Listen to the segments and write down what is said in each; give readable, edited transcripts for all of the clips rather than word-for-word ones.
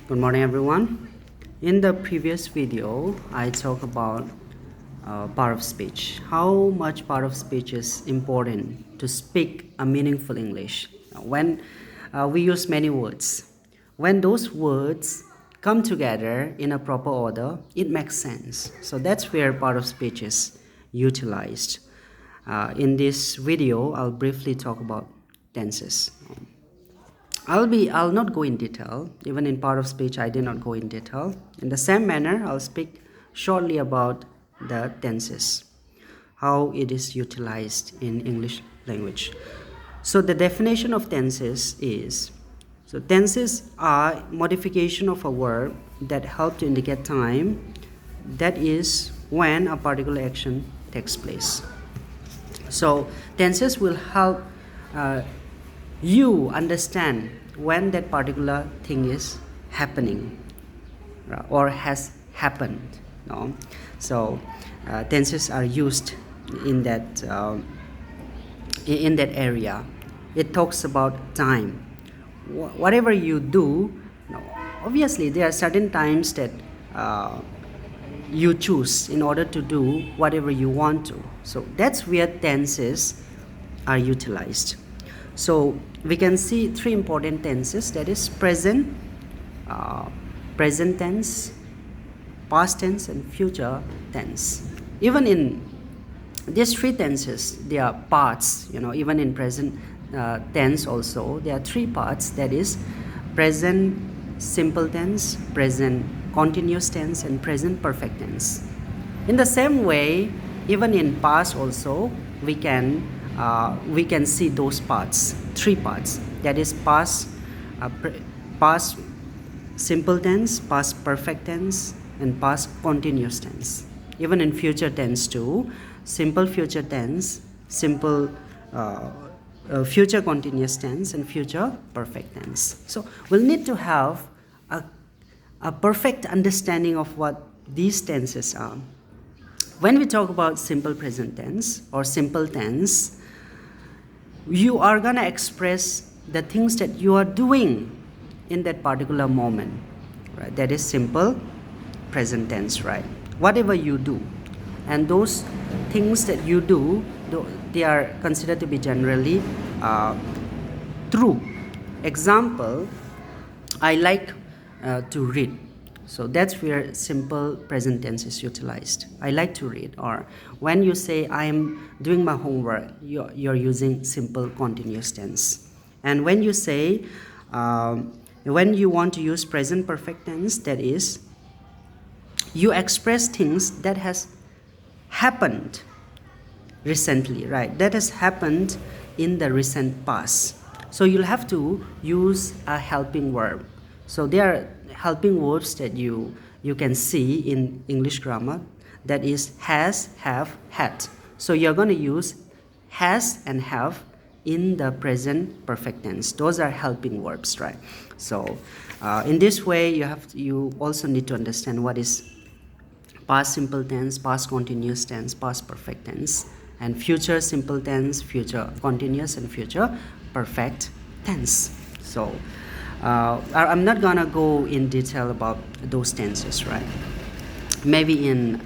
Good morning, everyone. In the previous video, I talked about part of speech. How much part of speech is important to speak a meaningful English. When we use many words, when those words come together in a proper order, it makes sense. So that's where part of speech is utilized. In this video, I'll briefly talk about tenses. I'll not go in detail. Even in part of speech, I did not go in detail. In the same manner, I'll speak shortly about the tenses, how it is utilized in English language. So the definition of tenses is, so tenses are modification of a verb that help to indicate time, that is when a particular action takes place. So tenses will help you understand when that particular thing is happening or has happened. No? So tenses are used in that area. It talks about time. Whatever you do, obviously there are certain times that you choose in order to do whatever you want to. So that's where tenses are utilized. So we can see three important tenses, that is present, present tense, past tense, and future tense. Even in these three tenses, there are parts, even in present tense also, there are three parts, that is present simple tense, present continuous tense, and present perfect tense. In the same way, even in past also, we can see those parts, three parts, that is past simple tense, past perfect tense, and past continuous tense. Even in future tense too, simple future tense, simple future continuous tense, and future perfect tense. So we'll need to have a perfect understanding of what these tenses are. When we talk about simple present tense or simple tense, you are going to express the things that you are doing in that particular moment, right? That is simple present tense, right? Whatever you do, and those things that you do, they are considered to be generally true. Example, I like to read. So that's where simple present tense is utilized. I like to read. Or when you say I am doing my homework, you're using simple continuous tense. And when you say, when you want to use present perfect tense, that is, you express things that has happened recently, right? That has happened in the recent past. So you'll have to use a helping verb. So there are helping verbs that you can see in English grammar, that is has, have, had. So you're going to use has and have in the present perfect tense. Those are helping verbs, right? So in this way, you also need to understand what is past simple tense, past continuous tense, past perfect tense, and future simple tense, future continuous, and future perfect tense. So I'm not gonna go in detail about those tenses, right? Maybe in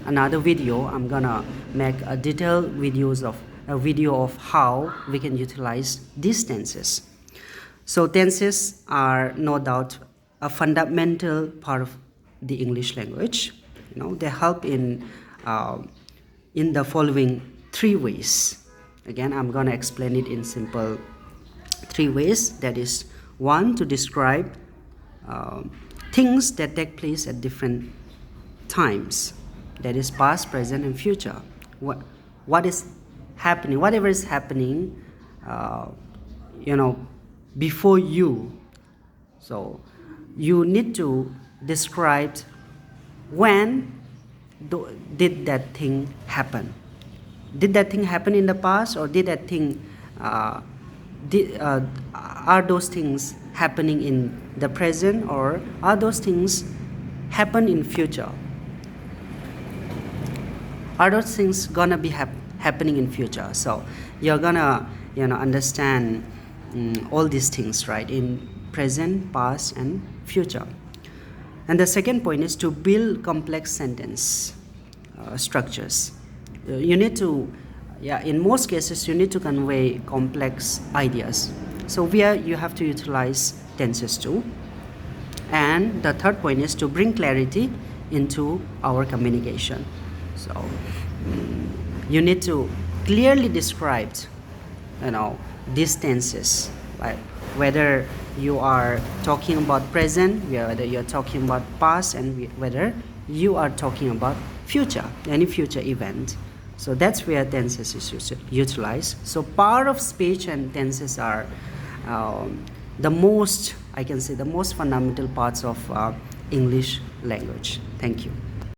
another video, I'm gonna make a detailed video of how we can utilize these tenses. So tenses are no doubt a fundamental part of the English language. They help in the following three ways. Again, I'm gonna explain it in simple three ways. That is, one, to describe things that take place at different times, that is past, present, and future. What is happening, whatever is happening before you. So you need to describe when did that thing happen. Did that thing happen in the past, or did that thing are those things happening in the present, or are those things happen in future? Are those things gonna be happening in future? So you're gonna understand all these things, right, in present, past, and future. And the second point is to build complex sentence structures. You need to, in most cases, you need to convey complex ideas. So here you have to utilize tenses too. And the third point is to bring clarity into our communication. So you need to clearly describe, these tenses, like whether you are talking about present, whether you're talking about past, and whether you are talking about future, any future event. So that's where tenses is utilized. So part of speech and tenses are the most fundamental parts of English language. Thank you.